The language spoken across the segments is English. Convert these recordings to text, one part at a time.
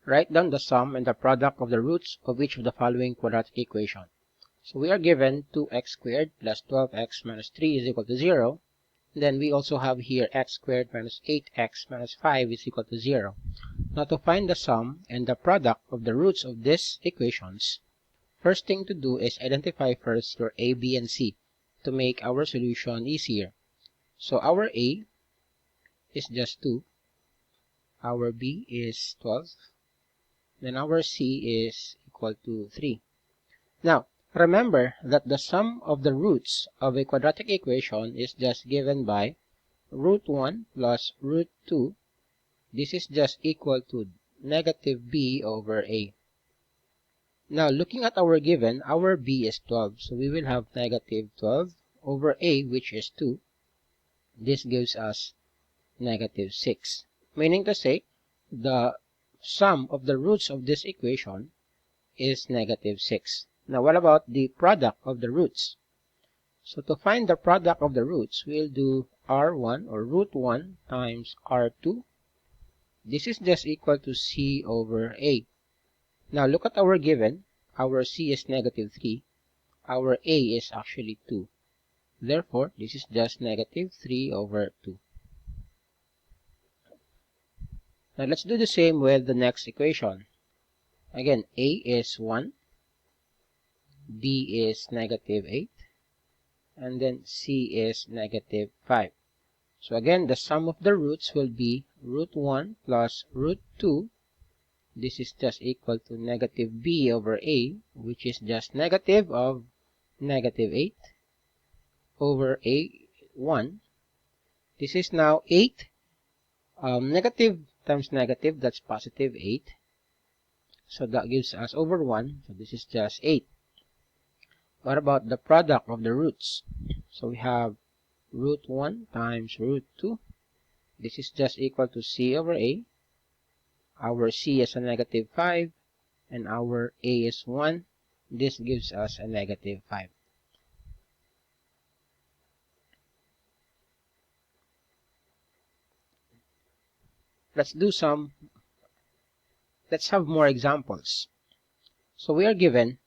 Write down the sum and the product of the roots of each of the following quadratic equation. So we are given 2x squared plus 12x minus 3 is equal to 0. Then we also have here x squared minus 8x minus 5 is equal to 0. Now to find the sum and the product of the roots of these equations, first thing to do is identify first your a, b, and c to make our solution easier. So our a is just 2, our b is 12, then our c is equal to 3. Now, remember that the sum of the roots of a quadratic equation is just given by root 1 plus root 2. This is just equal to negative b over a. Now, looking at our given, our b is 12, so we will have negative 12 over a, which is 2. This gives us negative 6, meaning to say the sum of the roots of this equation is negative 6. Now, what about the product of the roots? So, to find the product of the roots, we'll do r1 or root 1 times r2. This is just equal to c over a. Now, look at our given. Our c is negative 3. Our a is actually 2. Therefore, this is just negative 3 over 2. Now, let's do the same with the next equation. Again, a is 1, b is negative 8, and then c is negative 5. So again, the sum of the roots will be root 1 plus root 2. This is just equal to negative b over a, which is just negative of negative 8 over a1. This is now 8. Negative times negative, that's positive 8. So that gives us over 1. So this is just 8. What about the product of the roots? So we have root 1 times root 2. This is just equal to c over a. Our c is a negative 5, and our a is 1. This gives us a negative 5. Let's have more examples. So we are given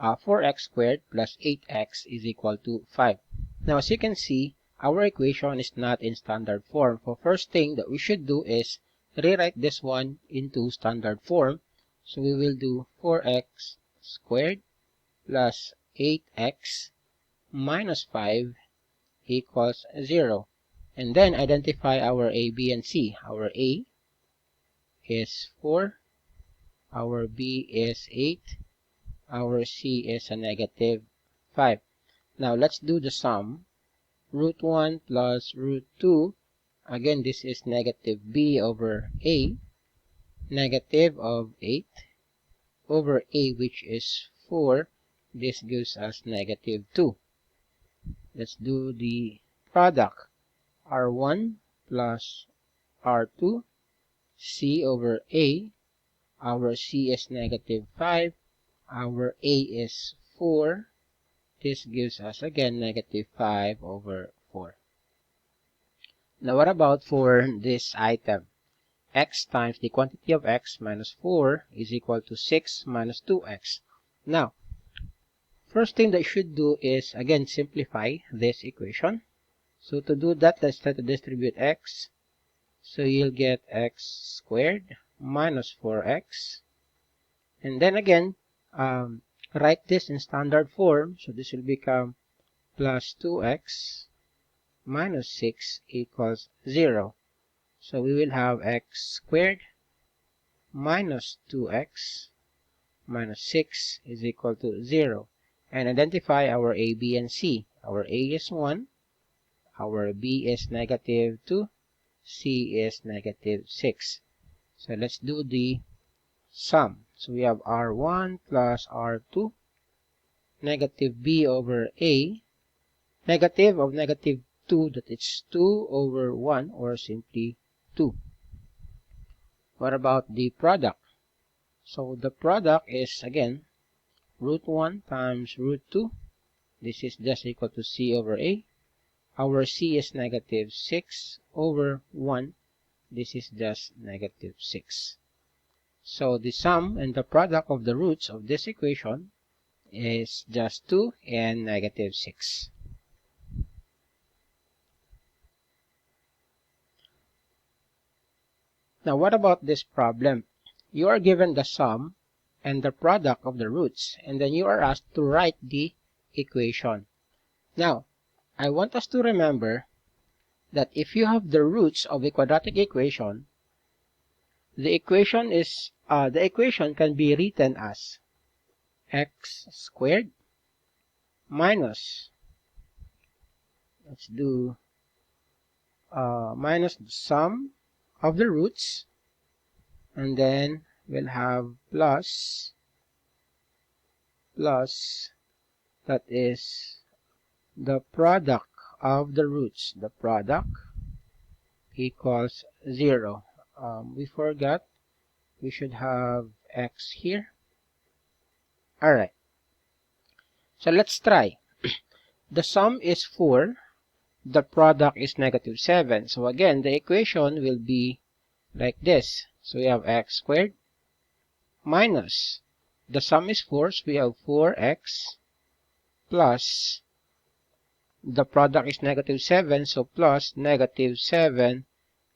4x squared plus 8x is equal to 5. Now, as you can see, our equation is not in standard form. For first thing that we should do is rewrite this one into standard form. So we will do 4x squared plus 8x minus 5 equals 0. And then identify our a, b, and c. Our a is 4, our b is 8, our c is a negative 5. Now, let's do the sum. Root 1 plus root 2. Again, this is negative b over a. Negative of 8 over a, which is 4. This gives us negative 2. Let's do the product. r1 plus r2. C over a. Our c is negative 5. Our a is 4. This gives us again negative 5 over 4. Now what about for this item? X times the quantity of x minus 4 is equal to 6 minus 2x. Now, first thing that you should do is again simplify this equation. So to do that, let's try to distribute x. So you'll get x squared minus 4x. And then again, write this in standard form. So this will become plus 2x minus 6 equals 0. So we will have x squared minus 2x minus 6 is equal to 0. And identify our a, b, and c. Our a is 1. Our b is negative 2. C is negative 6. So let's do the sum. So we have r1 plus r2. Negative b over a. Negative of negative 2, that it's 2 over 1, or simply 2. What about the product? So the product is again root 1 times root 2. This is just equal to c over a. Our c is negative 6 over 1. This is just negative 6. So the sum and the product of the roots of this equation is just 2 and negative 6. Now what about this problem? You are given the sum and the product of the roots, and then you are asked to write the equation. Now, I want us to remember that if you have the roots of a quadratic equation, the equation can be written as x squared minus, let's do minus the sum of the roots, and then we'll have plus that is the product of the roots. The product equals 0. We forgot we should have x here. Alright, so let's try. The sum is 4, the product is negative 7. So again, the equation will be like this. So we have x squared minus, the sum is 4, so we have 4x plus, the product is negative 7, so plus negative 7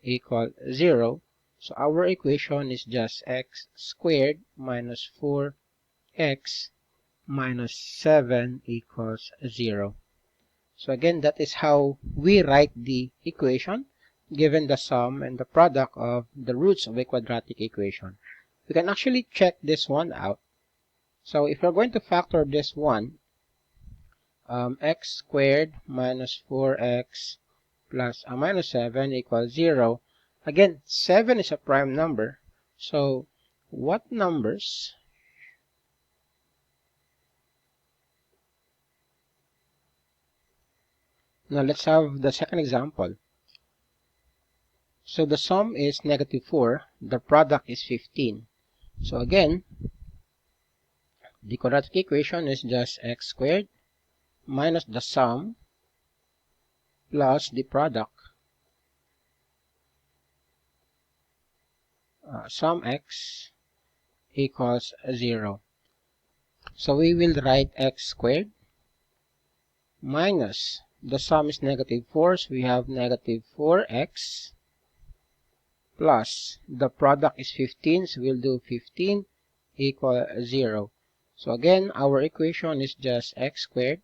equal 0. So our equation is just x squared minus 4x minus 7 equals 0. So again, that is how we write the equation given the sum and the product of the roots of a quadratic equation. We can actually check this one out. So if we're going to factor this one, x squared minus 4x plus minus 7 equals 0. Again, 7 is a prime number. So what numbers now let's have the second example. So the sum is negative 4, the product is 15. So again, the quadratic equation is just x squared minus the sum plus the product. Sum x equals 0. So we will write x squared minus, the sum is negative 4, so we have negative 4x plus, the product is 15, so we'll do 15 equal 0. So again, our equation is just x squared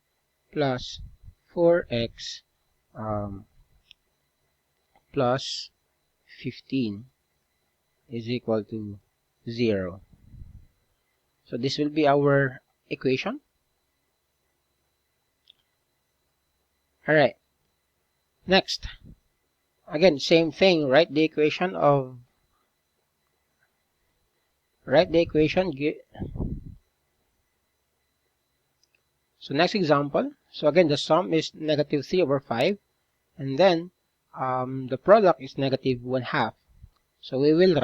plus 4x plus 15 is equal to 0. So this will be our equation. Alright. Next. Again, same thing. Write the equation. So next example. So again, the sum is negative 3 over 5. And then the product is negative 1/2. So we will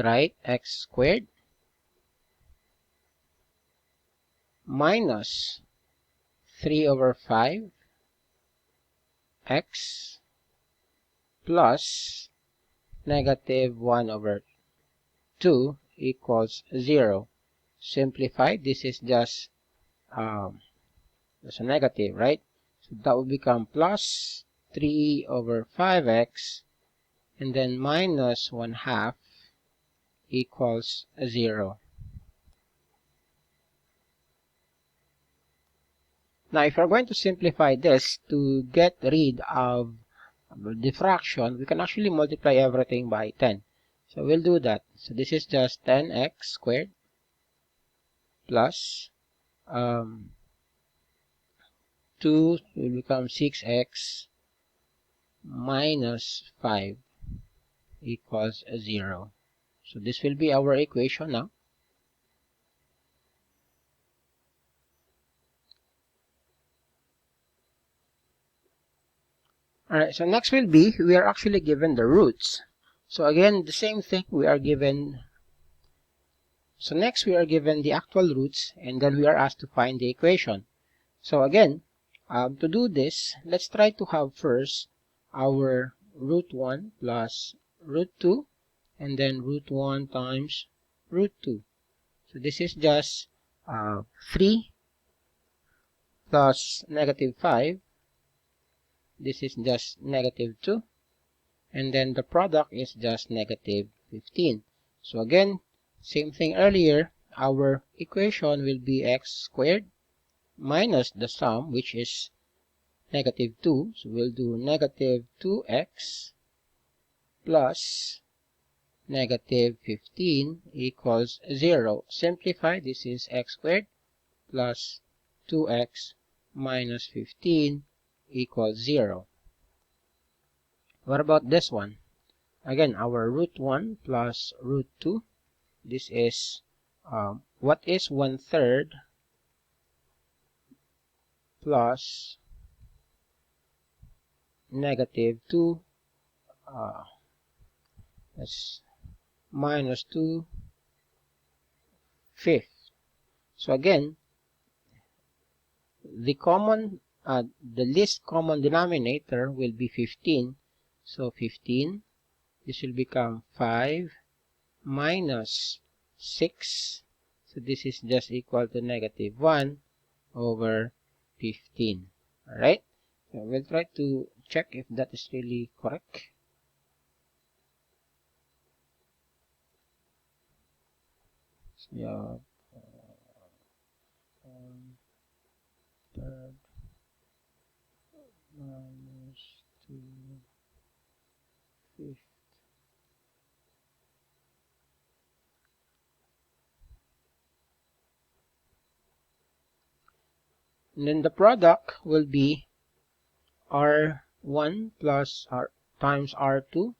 write x squared minus 3 over 5 x plus negative 1 over 2 equals 0. Simplified, this is just there's a negative, right? So that will become plus 3 over 5x and then minus 1/2 equals 0. Now if we're going to simplify this to get rid of the fraction, we can actually multiply everything by 10. So we'll do that. So this is just 10x squared plus 2 will become 6x minus 5 equals 0. So this will be our equation now. Alright, so next will be, we are actually given the roots. So again, the same thing, so next we are given the actual roots, and then we are asked to find the equation. So again, to do this, let's try to have first our root 1 plus root 2, and then root 1 times root 2. So this is just 3 plus negative 5. This is just negative 2. And then the product is just negative 15. So again, same thing earlier, our equation will be x squared minus the sum, which is negative 2. So we'll do negative 2x plus negative 15 equals 0. Simplify, this is x squared plus 2x minus 15 equals 0. What about this one? Again, our root 1 plus root 2. This is, what is 1/3 plus negative 2, that's minus 2/5. So again, the least common denominator will be 15. So 15, this will become 5 minus 6. So this is just equal to negative 1 over 15. Alright? So we'll try to check if that is really correct. So yeah, 1/3 minus 2/5. And then the product will be R1 plus R times R2.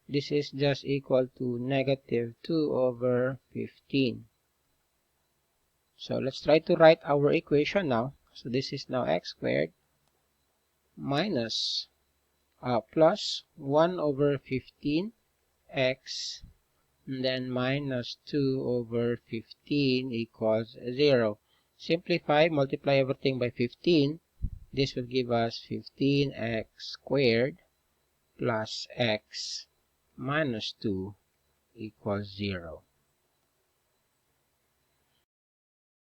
This is just equal to negative 2 over 15. So let's try to write our equation now. So this is now x squared minus plus 1 over 15 x, and then minus 2 over 15 equals 0. Simplify, multiply everything by 15. This will give us 15x squared plus x minus 2 equals 0.